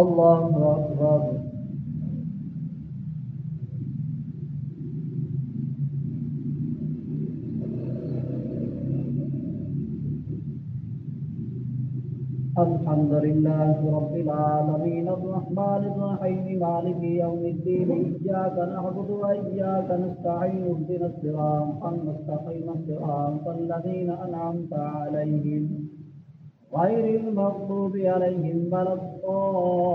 الله أكبر. الحمد لله رب العالمين الرحمن الرحيم مالك يوم الدين إياك نعبد وإياك نستعين اهدنا الصراط المستقيم صراط الذين أنعمت عليهم غير المغضوب عليهم ولا الضالين.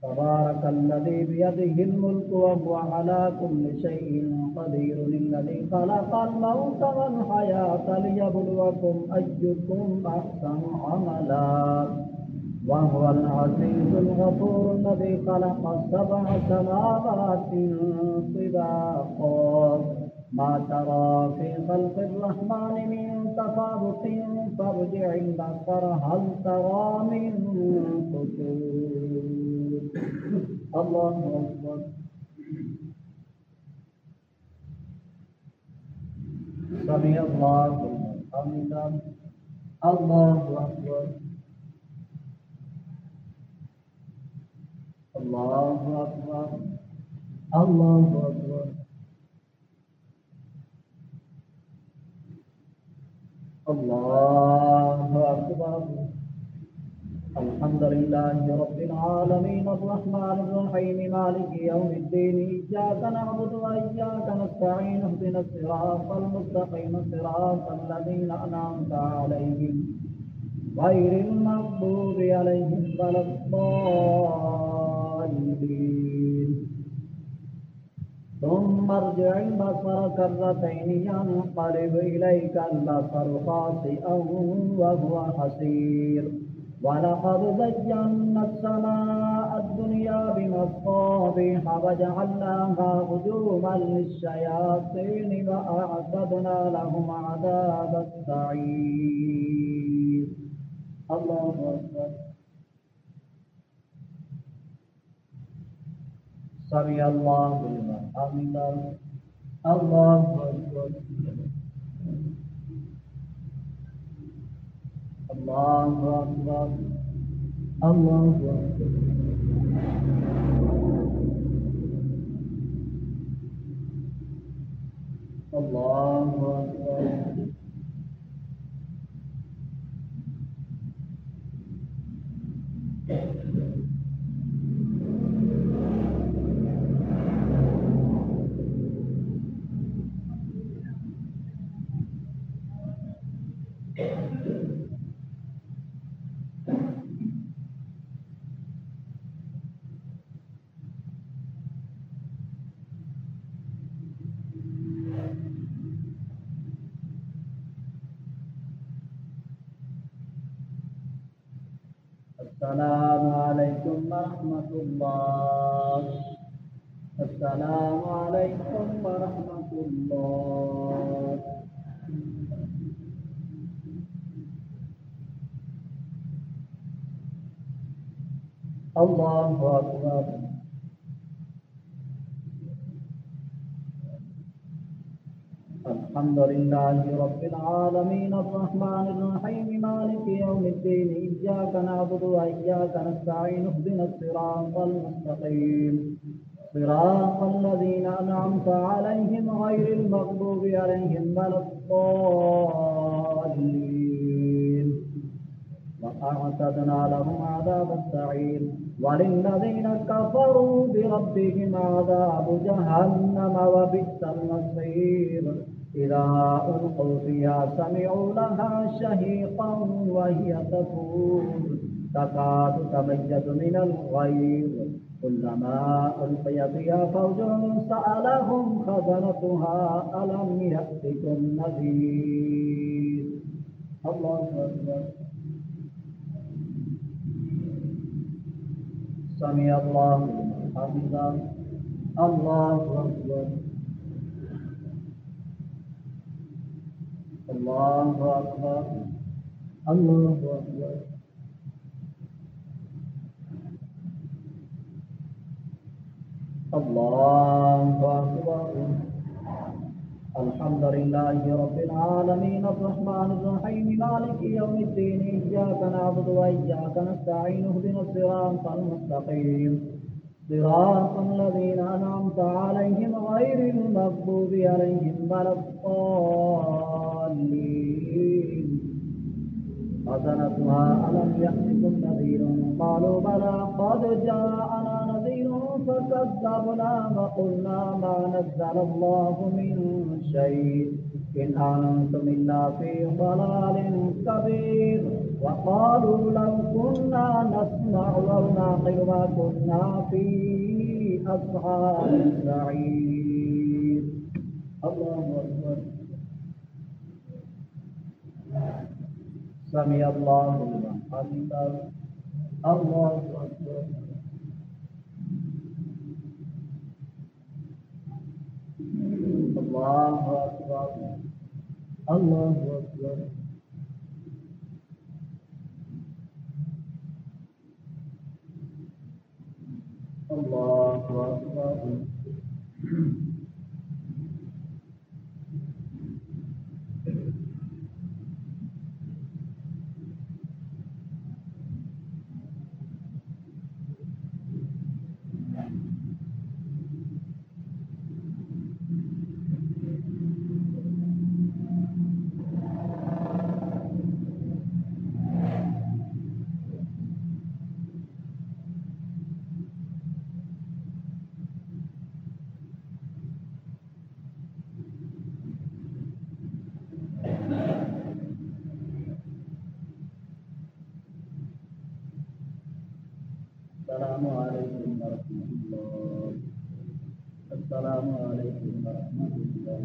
تبارك الذي بيده الملك وهو على كل شيء قدير الذي خلق الموت والحياة ليبلوكم أيكم أحسن عملا وهو العزيز الغفور الذي خلق 7 سماوات طباقا ما ترى في خلق الرحمن من تفاوت فارجع البصر هل ترى من فطور. الله أكبر. سمع الله لمن حمده. الله أكبر. الله أكبر. الله أكبر. الله أكبر. الحمد لله رب العالمين الرحمن الرحيم مالك يوم الدين إياك نعبد وإياك نستعين اهدنا الصراط المستقيم صراط الذين أنعمت عليهم غير المغضوب عليهم ولا الضالين. ثم ارجع البصر كرتين ينقلب إليك البصر خاسئا وهو حسير ولقد زينا السماء الدنيا بمصابيح وجعلناها رجوما للشياطين وأعتدنا لهم عذاب السعير. الله أكبر. سمع الله لمن حمده. الله أكبر. الله أكبر. الله أكبر. الله أكبر. السلام عليكم ورحمة الله. السلام عليكم ورحمة الله. الله أكبر. الحمد لله رب العالمين الرحمن الرحيم مالك يوم الدين إياك نعبد وإياك نستعين اهدنا الصراط المستقيم صراط الذين أنعمت عليهم غير المغضوب عليهم ولا الضالين. وأعتدنا لهم عذاب السعير وللذين كفروا بربهم عذاب جهنم وبئس المصير. إذا ألقوا فيها سمعوا لها شهيقا وهي تفور تكاد تميز من الغيظ كلما ألقي فيها فوج سألهم خزنتها ألم يأتكم نذير. الله أكبر. سمع الله لمن حمده. الله أكبر. الله أكبر. الله أكبر. الله أكبر. الحمد لله رب العالمين الرحمن الرحيم مالك يوم الدين إياك نعبد وإياك نستعين اهدنا الصراط المستقيم صراط الذين أنعمت عليهم غير المغضوب عليهم ولا الضالين حسنتها ألم يأتكم نذير قالوا بلى قد جاءنا نذير فكذبنا وقلنا ما نزل الله من شيء إن أنتم إلا في ضلال كبير وقالوا لو كنا نسمع أو نعقل ما كنا في أصحاب السعير. الله أكبر. سمع الله لمن حمده. الله أكبر. الله أكبر. الله أكبر. الله أكبر. السلام عليكم ورحمة الله. السلام عليكم ورحمة الله.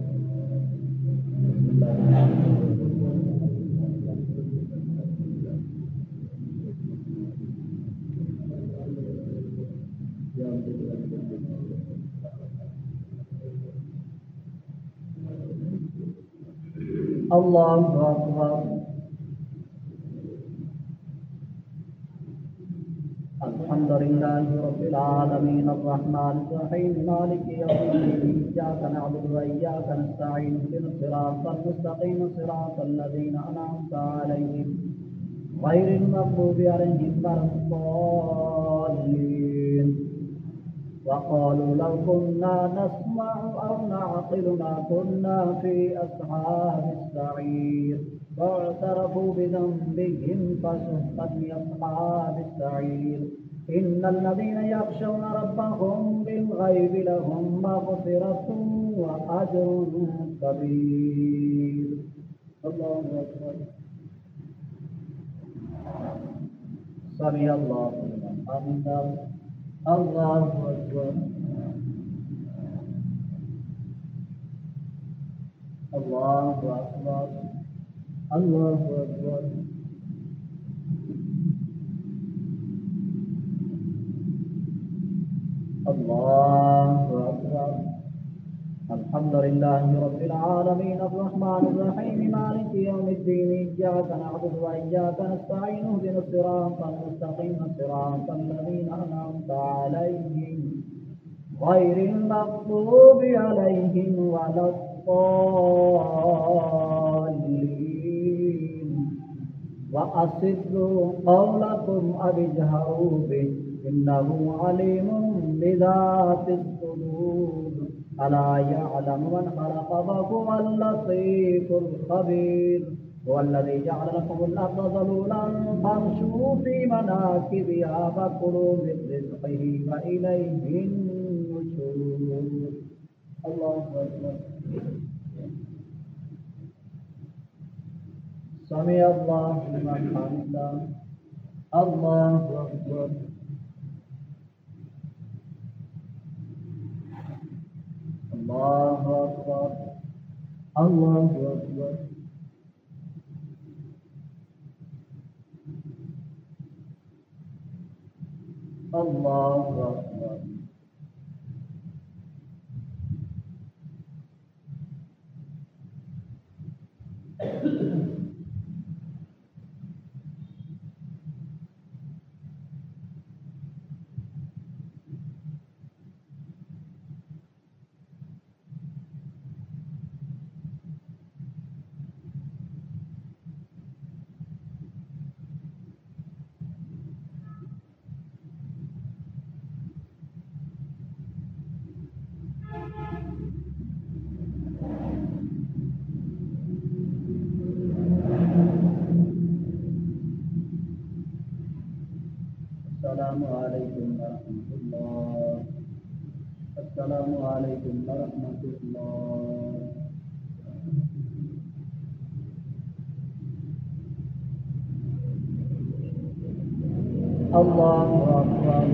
الله أكبر. الحمد لله رب العالمين الرحمن الرحيم مالك يوم الدين إياك نعبد وإياك نستعين اهدنا الصراط المستقيم صراط الذين أنعمت عليهم غير المغضوب عليهم ولا الضالين وقالوا لو كنا نسمع أو نعقل ما كنا في أصحاب السعير واعترفوا بذنبهم فسحقا لأصحاب السعير. إن الذين يخشون ربهم بالغيب لهم مغفرة وأجر كبير. الله أكبر. سمع الله لمن حمده. الله أكبر. الله أكبر. الله أكبر. الله أكبر. الحمد لله رب العالمين الرحمن الرحيم مالك يوم الدين إياك نعبد وإياك نستعين اهدنا الصراط المستقيم صراط الذين أنعمت عليهم غير المغضوب عليهم ولا الضالين وأسروا قولكم أو اجهروا به إنه عليم بذات الصدور. ألا يعلم من خلق وهو اللطيف الخبير. هو الذي جعل لكم الأرض ذلولا فامشوا في مناكبها وكلوا من رزقه وإليه النشور. الله أكبر. سمع الله لمن حمده. الله أكبر. الله أكبر. الله أكبر. الله أكبر. السلام عليكم ورحمة الله. السلام عليكم ورحمة الله. الله أكبر.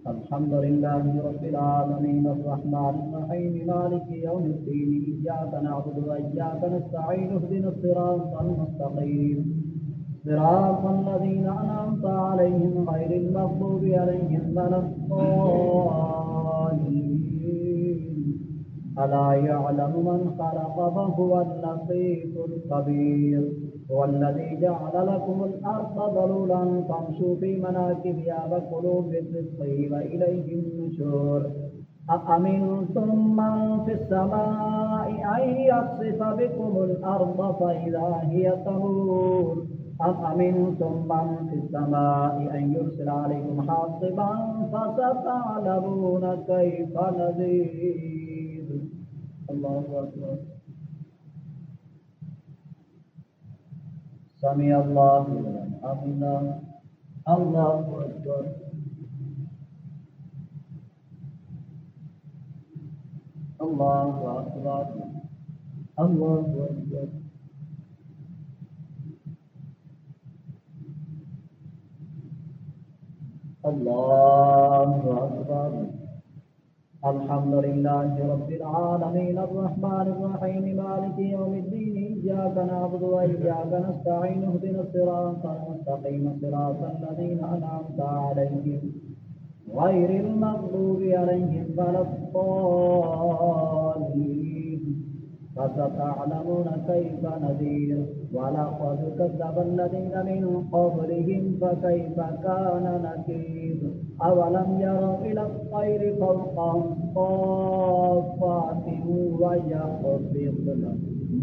الحمد لله رب العالمين الرحمن الرحيم مالك يوم الدين إياك نعبد وإياك نستعين اهدنا الصراط المستقيم صراط الذين أنعمت عليهم غير المغضوب عليهم ولا الضالين. ألا يعلم من خلق فهو اللطيف الخبير. هو الذي جعل لكم الأرض ذلولا فامشوا في مناكبها وكلوا من رزقه وإليه النشور. أأمنتم من في السماء أن يخسف بكم الأرض فإذا هي تمور أم أمنتم من في السماء أن يرسل عليكم حاصبا فستعلمون كيف نذير. الله أكبر. سمع الله لمن حمده. الله أكبر. الله أكبر. الله أكبر. الله أكبر. الحمد لله رب العالمين الرحمن الرحيم مالك يوم الدين إياك نعبد وإياك نستعين اهدنا الصراط المستقيم صراط الذين أنعمت عليهم غير المغضوب عليهم ولا الضالين. فستعلمون كيف نذير. ولقد كذب الذين من قبلهم فكيف كان نكير. أولم يروا إلى الطير فوقهم صافات ويقبضن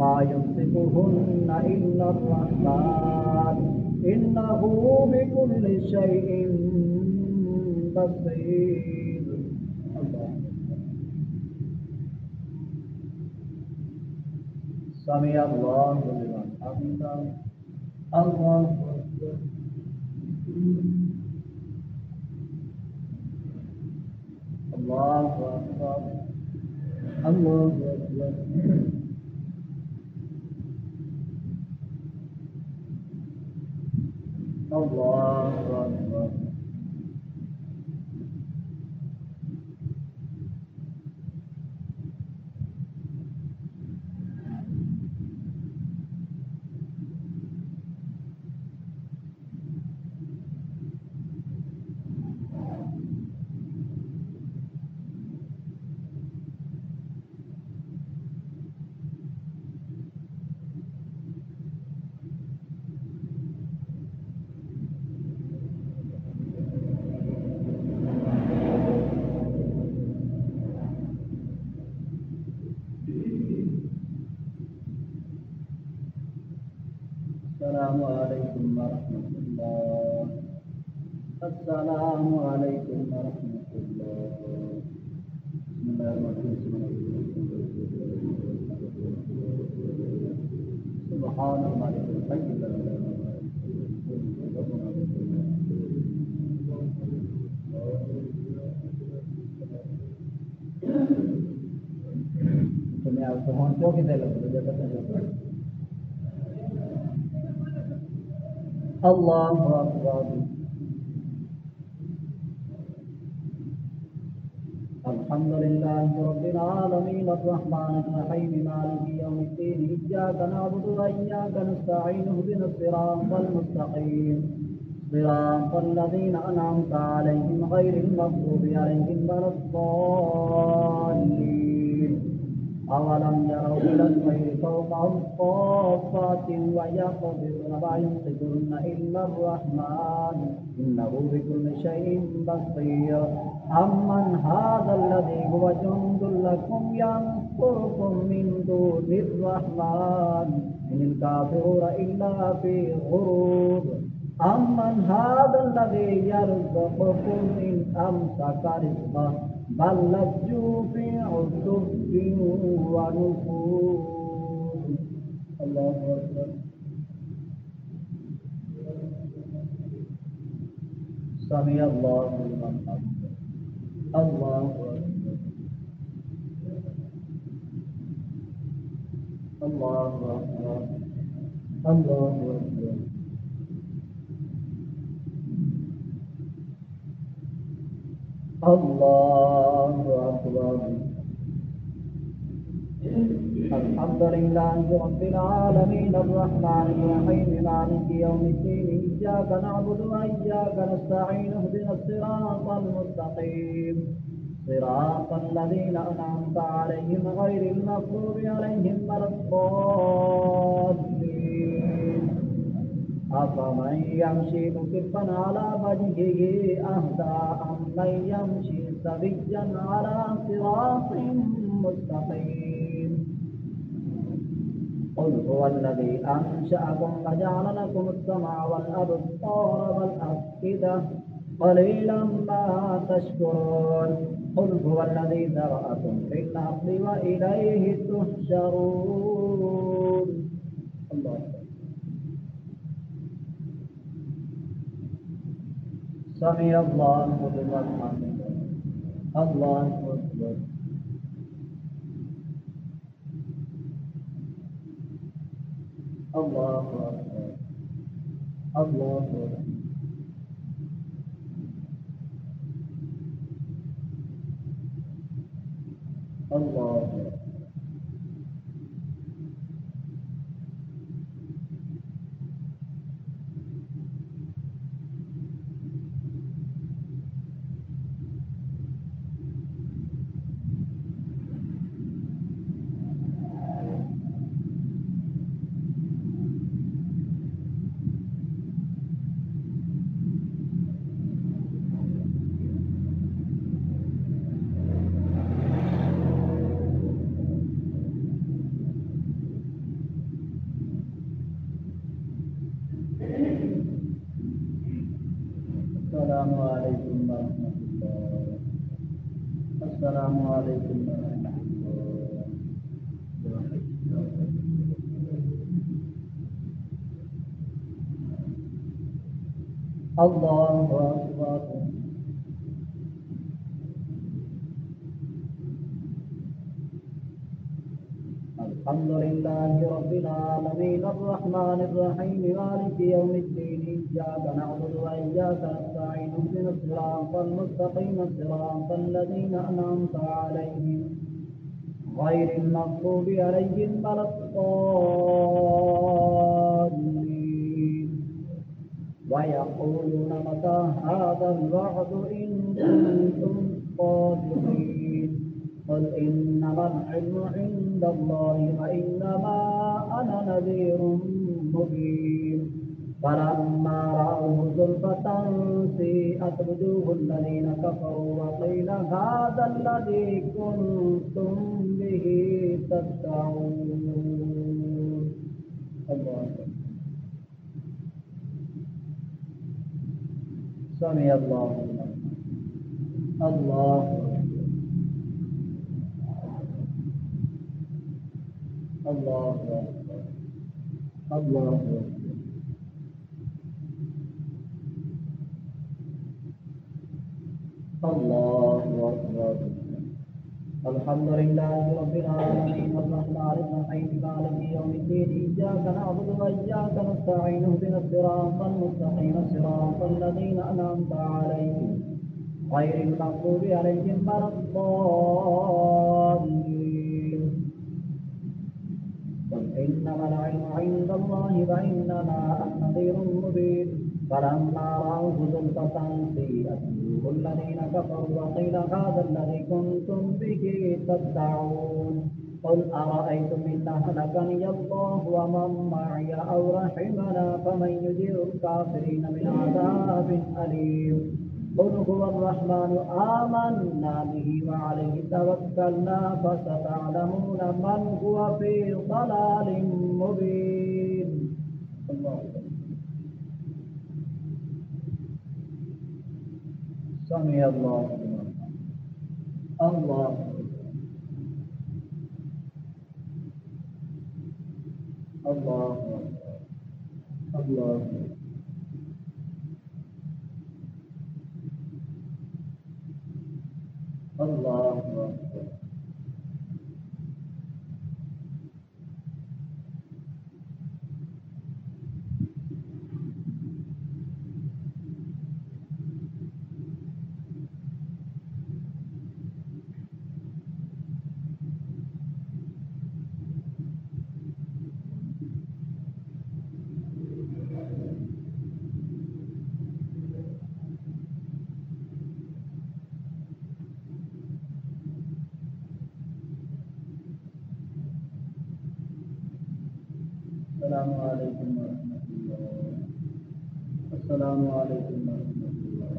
ما يمسكهن إلا الرحمن إنه بكل شيء بصير. سمع الله لمن حمده. الله أكبر. الله أكبر. الله أكبر. الله أكبر. السلام عليكم ورحمة الله. السلام عليكم ورحمة الله. بسم الله الرحمن الرحيم. سبحان الملك الحي الذي तुम्हें आप पहुँचो कि दे लो मुझे पता नहीं. الله أكبر. الحمد لله رب العالمين الرحمن الرحيم مالك يوم الدين إياك نعبد وإياك نستعين اهدنا الصراط المستقيم صراط الذين أنعمت عليهم غير المغضوب عليهم ولا الضالين. أولم يروا إلى الطير فوقهم صافات ويقبضن ما يمسكهن إلا الرحمن إنه بكل شيء بصير. أمن هذا الذي هو جند لكم ينصركم من دون الرحمن إن الكافرون إلا في غرور. أمن هذا الذي يرزقكم إن أمسك رزقه بل لجوا في عتب ونفور. الله أكبر. سمع الله لمن حمده. الله أكبر. الله أكبر. الله أكبر. الله أكبر. الحمد لله رب العالمين الرحمن الرحيم مالك يوم الدين إياك نعبد وإياك نستعين اهدنا الصراط المستقيم صراط الذين أنعمت عليهم غير المغضوب عليهم ولا الضالين أفمن يمشي مكبا على وجهه أهدى أمن يمشي سويا على صراط مستقيم قل هو الذي أنشأكم وجعل لكم السمع والأبصار والأفئدة قليلا ما تشكرون قل هو الذي ذرأكم في الأرض وإليه تحشرون. الله سمع الله لمن حمده. الله أكبر. الله أكبر. الله أكبر. الله أكبر. السلام عليكم ورحمة الله. السلام عليكم ورحمة الله. الله أكبر. الحمد لله رب العالمين الرحمن الرحيم مالك يوم الدين إياك نعبد وإياك نستعين اهدنا الصراط المستقيم صراط الذين أنعمت عليهم غير المغضوب عليهم ولا الضالين ويقولون متى هذا الوعد إن كنتم صادقين قل إنما العلم عند الله وإنما أنا نذير مبين فلما رأوه زلفة سيئت وجوه الذين كفروا وقيل هذا الذي كنتم به تدعون. الله سمع الله لمن حمده. الله الله أكبر. الله أكبر. الله أكبر. الحمد لله رب العالمين الرحمن الرحيم مالك يوم الدين إياك نعبد وإياك نستعين اهدنا الصراط المستقيم صراط الذين أنعمت عليهم غير المغضوب عليهم ولا الضالين. قل إنما العلم عند الله وإنما أنا نذير مبين فلما رأوه زلفة سيئت وجوه الذين كفروا وقيل هذا الذي كنتم به تدعون قل أرأيتم إن أهلكني الله ومن معي أو رحمنا فمن يجير الكافرين من عذاب أليم قل هو الرحمن آمنا به وعليه توكلنا فستعلمون من هو في ضلال مبين. الله سمع الله لمن حمده. الله الله الله الله أكبر. السلام عليكم ورحمة الله. السلام عليكم ورحمة الله.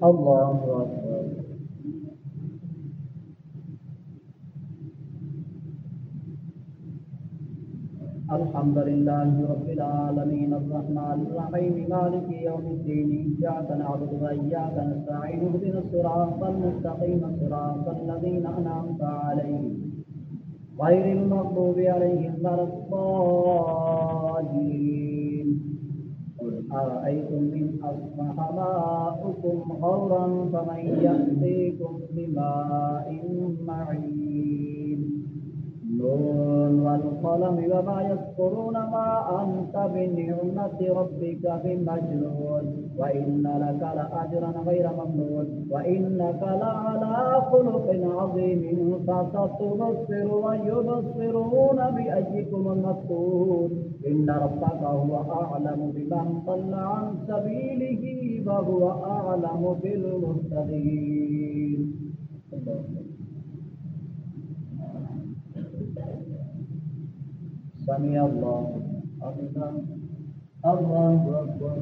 الله أكبر. الحمد لله رب العالمين الرحمن الرحيم مالك يوم الدين إياك نعبد وإياك نستعين اهدنا الصراط المستقيم صراط الذين أنعمت عليهم غير المغضوب عليهم ولا الضالين. قل أرأيتم إن أصبح ماؤكم غورا فمن يأتيكم بماء معين. نون والقلم وما يسطرون ما أنت بنعمة ربك بمجنون وإن لك لأجرا غير ممنون وإنك لعلى خلق عظيم فستبصر ويبصرون بأيكم المفتون إن ربك هو أعلم بمن ضل عن سبيله وهو أعلم بالمهتدين. سمع الله أكبر. الله أكبر.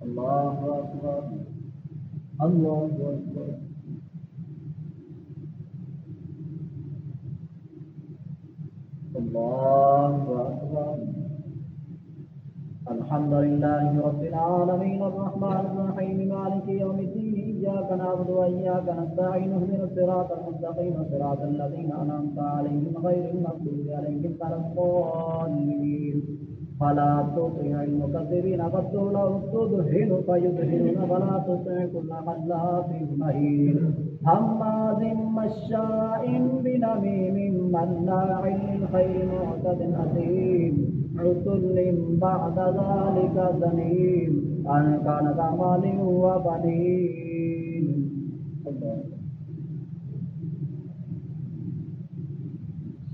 الله أكبر. الله أكبر. الله أكبر. الحمد لله رب العالمين الرحمن الرحيم مالك يوم الدين إياك نعبد وإياك نستعين اهدنا الصراط المستقيم صراط الذين أنعمت عليهم غير المغضوب عليهم ولا الضالين. فلا تطع المكذبين ودوا لو تدهن فيدهنون ولا تطع كل حلاف مهين هماز مشاء بنميم مناع للخير معتد أثيم عتل بعد ذلك زنيم أن كان ذا مال وبنين.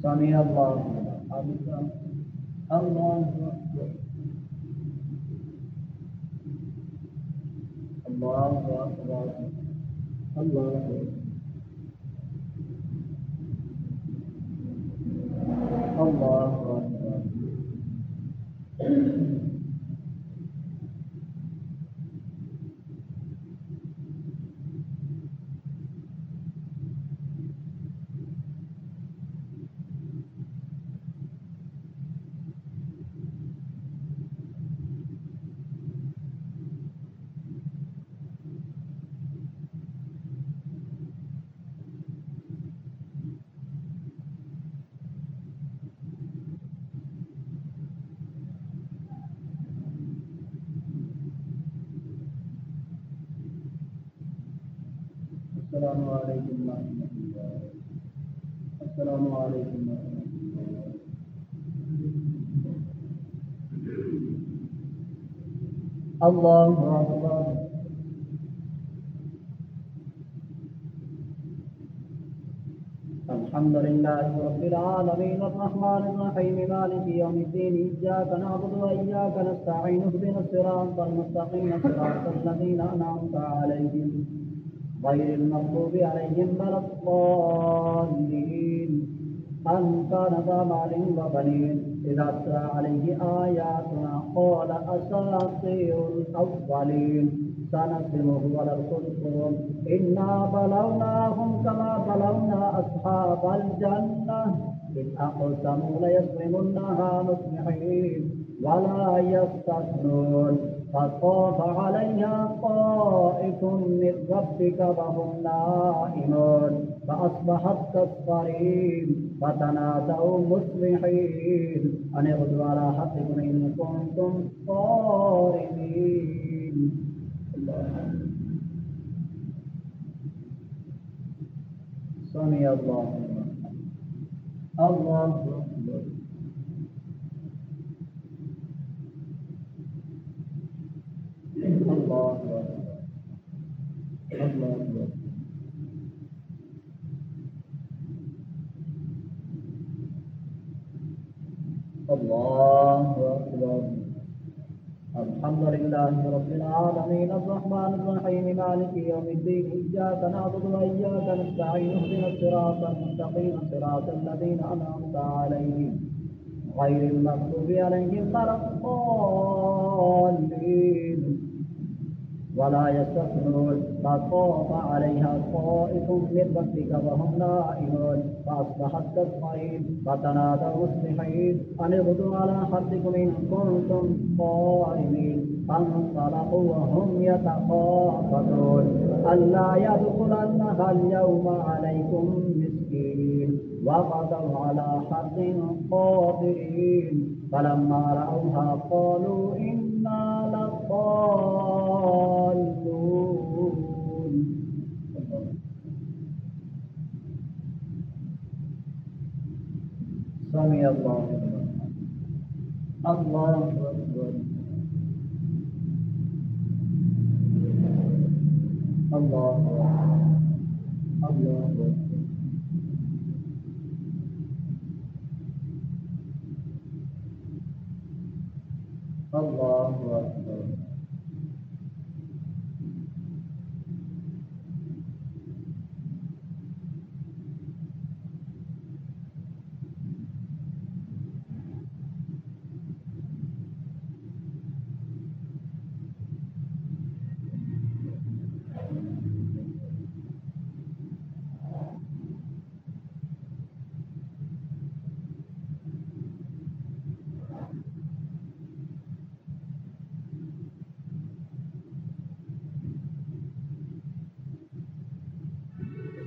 سمع الله أكبر. الله أكبر. الله أكبر. الله أكبر. الله أكبر. السلام عليكم ورحمة الله. السلام عليكم ورحمة الله. الله أكبر. الحمد لله رب العالمين الرحمن الرحيم مالك يوم الدين إياك نعبد وإياك نستعين اهدنا الصراط المستقيم صراط الذين أنعمت عليهم غير المغضوب عليهم ولا الضالين. أن كان ذا مال وبنين إذا تتلى عليه آياتنا قال أساطير الأولين سنسمه على الخرطوم إنا بلوناهم كما بلونا أصحاب الجنة إذ أقسموا ليصرمنها مصبحين ولا يستثنون فطاف عليها طائف من ربك وهم نائمون فأصبحت كالصريم فتنادوا مصبحين أن اغدوا على حقكم إن كنتم صارمين. سمع الله الله أكبر. الله أكبر. الله أكبر. الله أكبر. الحمد لله رب العالمين الرحمن الرحيم مالك يوم الدين إياك نعبد وإياك نستعين اهدنا الصراط المستقيم صراط الذين أنعمت عليهم غير المغضوب عليهم ولا الضالين ولا يستثنون فطاف عليها طائف من ربك وهم نائمون فأصبحت كالصريم فتنادوا مصبحين أن اغدوا على حرثكم إن كنتم صارمين فانطلقوا وهم يتخافتون ألا يدخلنها اليوم عليكم مسكين وغدوا على حرث قادرين فلما رأوها قالوا إنا لضالون. سمع الله الله أكبر. الله الله الله أكبر.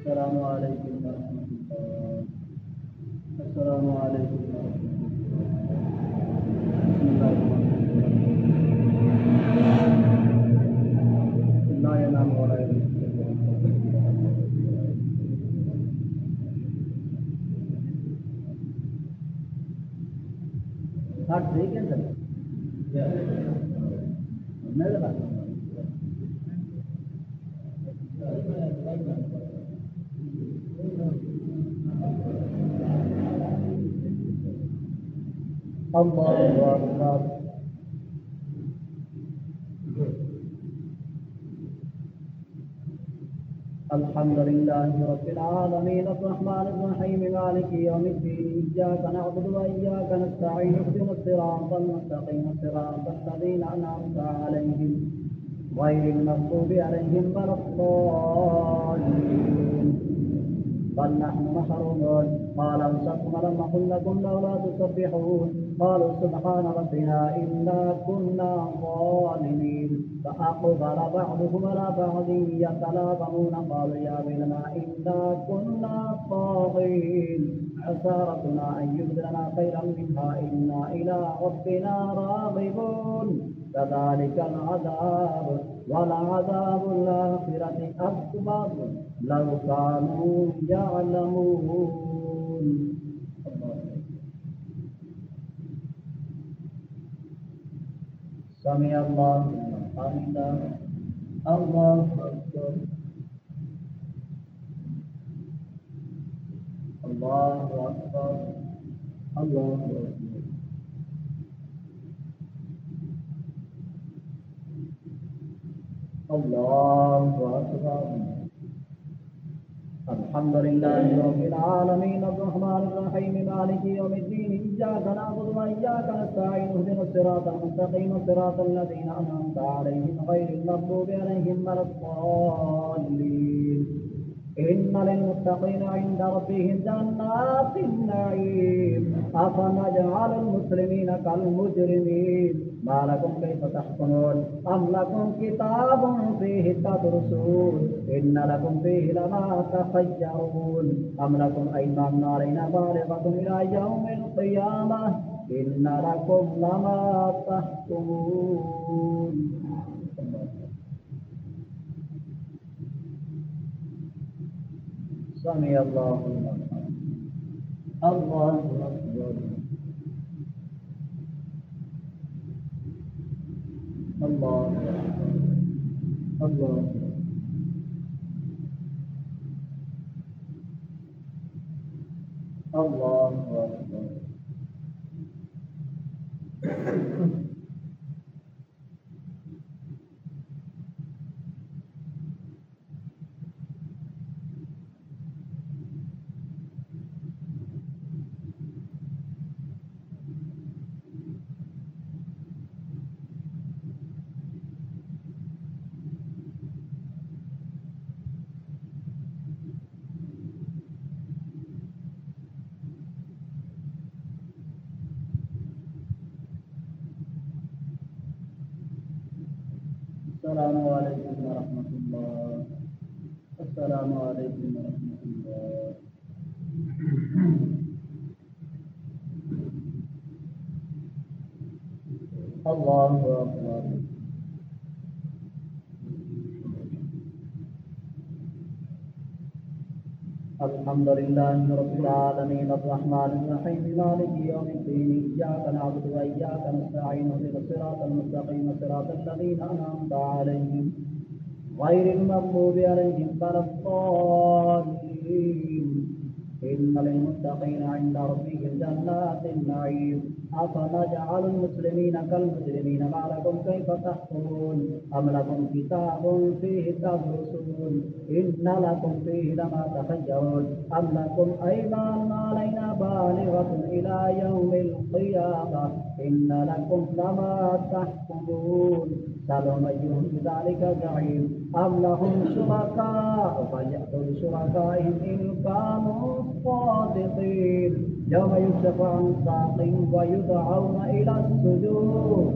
السلام عليكم ورحمة الله. السلام عليكم ورحمة الله. بسم الله الرحمن الرحيم. لا ينام ولا يبيت. ठीक है सर नजर आता الله أكبر. الحمد لله رب العالمين الرحمن الرحيم مالك يوم الدين إياك نعبد وإياك نستعين اهدنا الصراط المستقيم صراط الذين أنعمت عليهم غير المغضوب عليهم ولا الضالين بل نحن محرومون قال انصتم لم نقل لكم لولا تسبحون قالوا سبحان ربنا إنا كنا ظالمين فأقبل بعضهم على بعض يتلاومون قالوا يا ويلنا إنا كنا طاغين عسى ربنا أن يبدلنا خيرا منها إنا إلى ربنا راغبون كذلك العذاب ولعذاب الآخرة أكبر لو كانوا يعلمون. سمع الله لمن حمده. الله أكبر. الله أكبر. الله أكبر. الله أكبر. الحمد لله رب العالمين الرحمن الرحيم مالك يوم الدين إياك نعبد وإياك نستعين اهدنا الصراط المستقيم صراط الذين أنعمت عليهم غير المغضوب عليهم ولا الضالين إن للمتقين عند ربهم جنات النعيم أفنجعل المسلمين كالمجرمين ما لكم كيف تحكمون أم لكم كتاب فيه تدرسون إن لكم فيه لما تخيرون أم لكم أيمان علينا بالغة إلى يوم القيامة إن لكم لما تحكمون. سمع الله لمن حمده. الله أكبر. الله أكبر. الله الله أكبر. السلام عليكم ورحمة الله. السلام عليكم ورحمة الله. الله أكبر. الحمد لله رب العالمين الرحمن الرحيم مالك يوم الدين إياك نعبد وإياك نستعين اهدنا الصراط المستقيم صراط الذين أنعمت عليهم غير المغضوب عليهم ولا الضالين. إن للمتقين عند ربهم جنات النعيم أفنجعل المسلمين كالمجرمين ما لكم كيف تحكمون أم لكم كتاب فيه تدرسون إن لكم فيه لما تخيرون أم لكم أيمان علينا بالغة إلى يوم القيامة إن لكم لما تحكمون. سلام أيهم بذلك زعيم أم لهم شركاء فليأتوا بشركائهم إن كانوا صادقين. يوم يكشف عن ساق ويدعون إلى السجود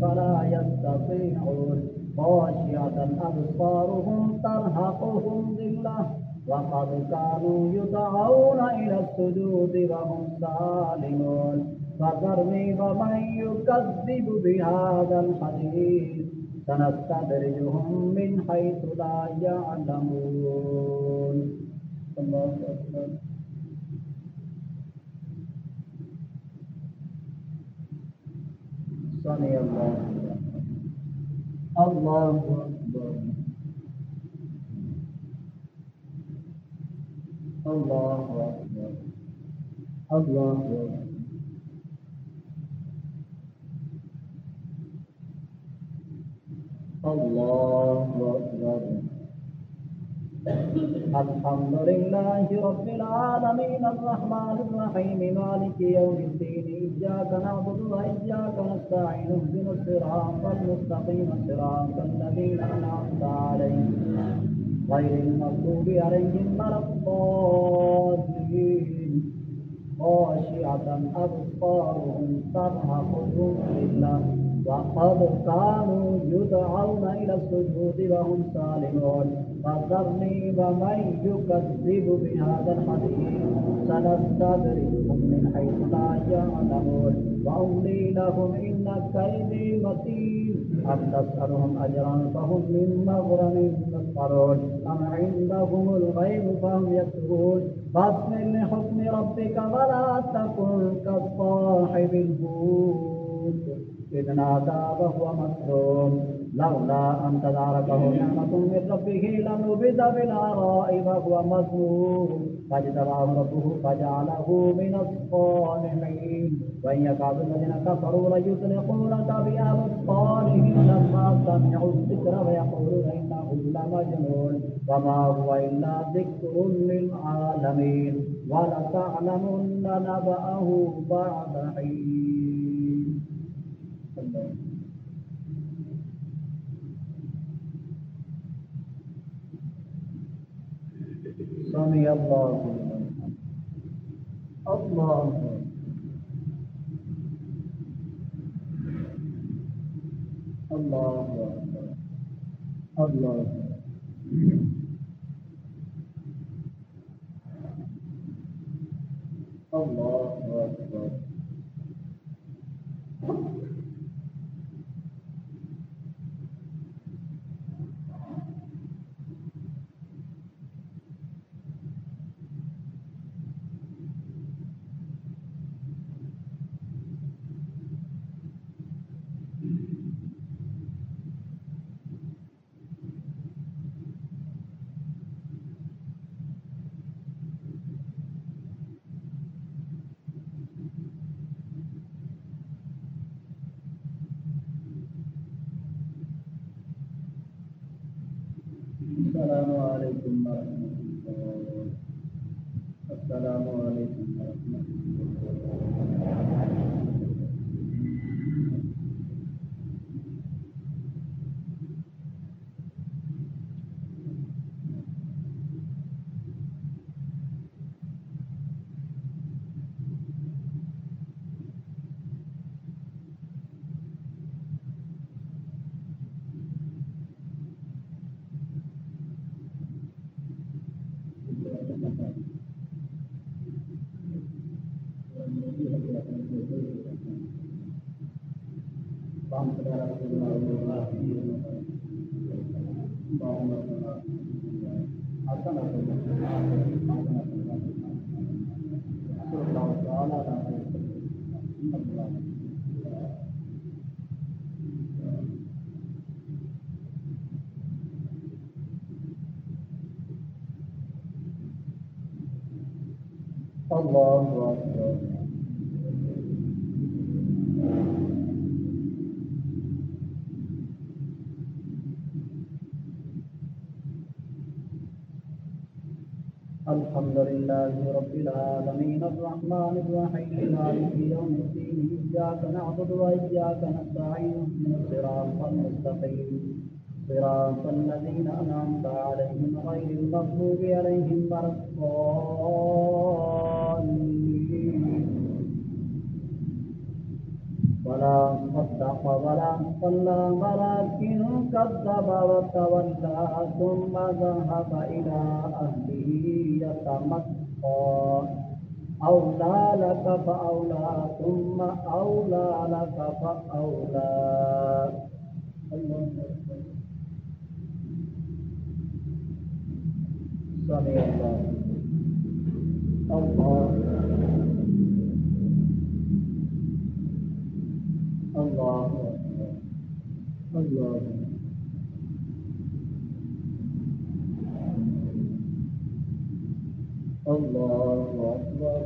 فلا يستطيعون خاشعة أبصارهم ترهقهم ذلة وقد كانوا يدعون إلى السجود وهم سالمون. فذرني ومن يكذب بهذا الحديث سنستدرجهم من حيث لا يعلمون. الله أكبر. سمع الله. الله أكبر. الله أكبر. الله أكبر. الله أكبر. الحمد لله رب العالمين الرحمن الرحيم مالك يوم الدين إياك نعبد وإياك نستعين اهدنا الصراط المستقيم صراط الذين أنعمت عليهم غير المغضوب عليهم ولا الضالين. خاشعة أبصارهم ترهقهم ذلة وقد كانوا يدعون إلى السجود وهم سالمون. فذرني ومن يكذب بهذا الحديث سنستدرجهم من حيث لا يعلمون وأملي لهم إن كيدي متين. أم تسألهم أجرا فهم من مغرم مثقلون أم عندهم الغيب فهم يكتبون. فاصبر لحكم ربك ولا تكن كصاحب الحوت إذ نادى وهو مكظوم لولا أن تداركه نعمة من ربه لنبذ بالعراء وهو مذموم فاجتباه ربه فجعله من الصالحين. وإن يكاد الذين كفروا ليزلقونك بأبصارهم لما سمعوا الذكر ويقولون إنه لمجنون وما هو إلا ذكر للعالمين ولتعلمن نبأه بعد حين. سمع الله لمن حمده. الله أكبر. الله أكبر. الله أكبر. الله أكبر. السلام عليكم ورحمة الله. السلام عليكم ورحمة الله أكبر. الحمد لله رب العالمين الرحمن الرحيم مالك يوم الدين إياك نعبد وإياك نستعين اهدنا الصراط المستقيم صراط الذين أنعمت عليهم غير المغضوب عليهم ولا الضالين ولا صدق ولا صلى ولكن كذب وتولى ثم ذهب إلى أهله يتمطى أولى لك فأولى ثم أولى لك فأولى. الله أكبر. سمع الله. الله الله أكبر. الله الله أكبر.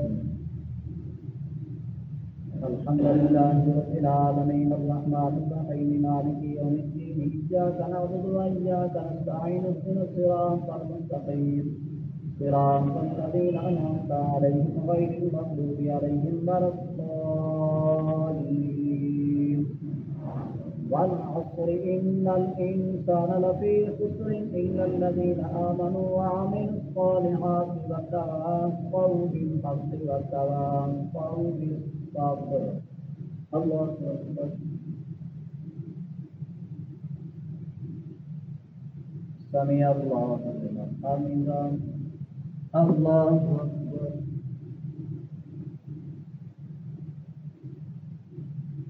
الحمد لله رب العالمين الرحمن الرحيم مالك يوم الدين إياك نعبد وإياك نستعين اهدنا الصراط المستقيم صراط الذين أنعمت عليهم غير المغضوب عليهم ولا الضالين. والعصر إن الإنسان لفي خسر إلا الذين آمنوا وعملوا الصالحات وتواصوا بالحق وتواصوا بالصبر. الله أكبر. سمع الله لمن حمده. الله أكبر.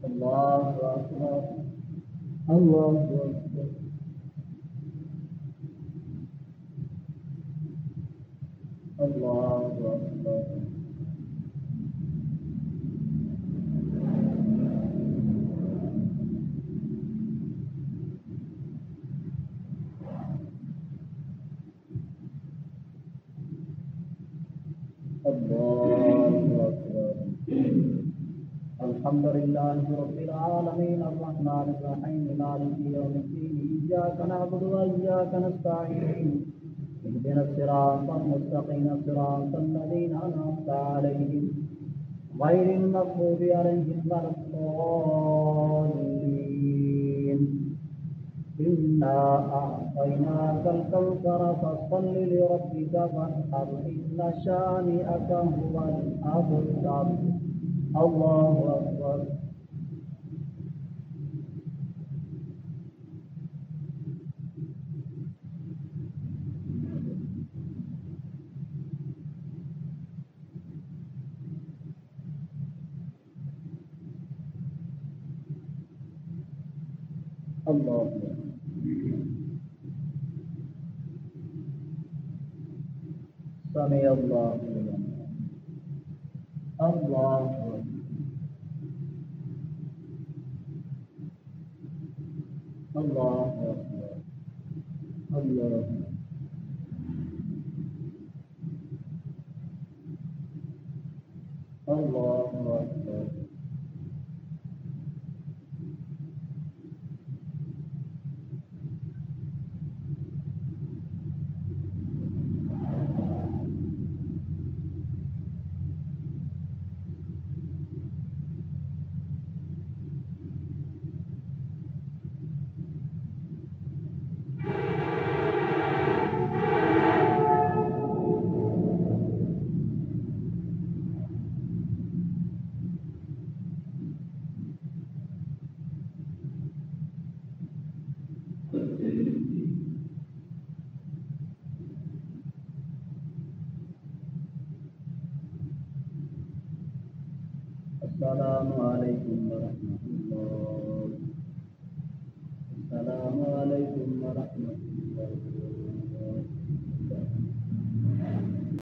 الله أكبر. الله أكبر. الله أكبر. الله أكبر. الحمد لله رب العالمين الرحمن الرحيم مالك يوم الدين إياك نعبد وإياك نستعين اهدنا الصراط المستقيم صراط الذين أنعمت عليهم غير المغضوب عليهم ولا الضالين. إن إنا أعطيناك الكوثر فصل لربك وانحر إن شانئك هو الأبتر الله أكبر الله أكبر سمع الله لمن الله أكبر الله أكبر الله الله أكبر السلام عليكم ورحمة الله. السلام عليكم ورحمة الله.